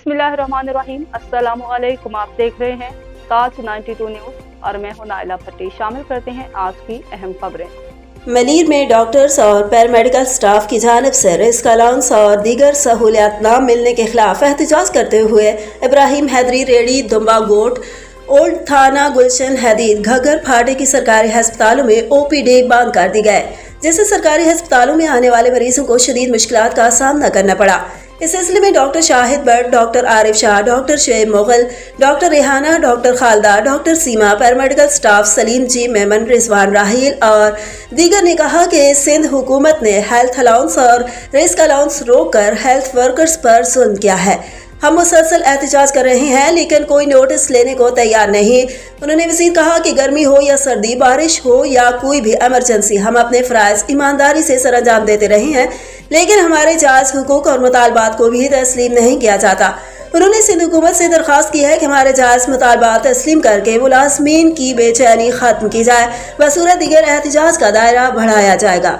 बिस्मिल्लाहिर्रहमानिर्रहीम। अस्सलामुअलैकुम। आप देख रहे हैं ताज 92 न्यूज़ और मैं हूं नाइला भट्टी। शामिल करते हैं आज की अहम खबरें। मनीर में डॉक्टर्स और पैरामेडिकल स्टाफ की जानिब से रिस्क अलाउंस और दीगर सहूलियात न मिलने के खिलाफ एहतजाज करते हुए इब्राहिम हैदरी रेडी दुम्बा गोट ओल्ड थाना गुलशन हदीद घग्गर फाटे की सरकारी अस्पतालों में OPD बंद कर दी गए, जिससे सरकारी अस्पतालों में आने वाले मरीजों को शदीद मुश्किलात का सामना करना पड़ा। इस सिलसिले में doctor Shahid Bhatt, doctor Arif Shah, doctor Shoaib Mughal, doctor Rehana, doctor Khalida, doctor Seema, paramedical staff Saleem ji Memon, Rizwan Raheel और दीगर ने कहा कि सिंध हुकूमत ने हेल्थ अलाउंस और रिस्क अलाउंस रोक कर हेल्थ वर्कर्स पर जुल्म किया है। हम मुसलसल एहतजाज कर रहे हैं लेकिन कोई नोटिस लेने को तैयार नहीं। उन्होंने मज़ीद कहा कि गर्मी हो या सर्दी, बारिश हो या कोई भी एमरजेंसी, हम अपने फ़राइज़ ईमानदारी से सरअंजाम देते रहे हैं, लेकिन हमारे जायज़ हुकूक और मुतालबात को भी तस्लीम नहीं किया जाता। उन्होंने सिंध हुकूमत से दरख्वास्त की है कि हमारे जायज़ मुतालबात तस्लीम करके मुलाज़मीन की बेचैनी ख़त्म की जाए, बसूरत दीगर एहतजाज का दायरा बढ़ाया जाएगा।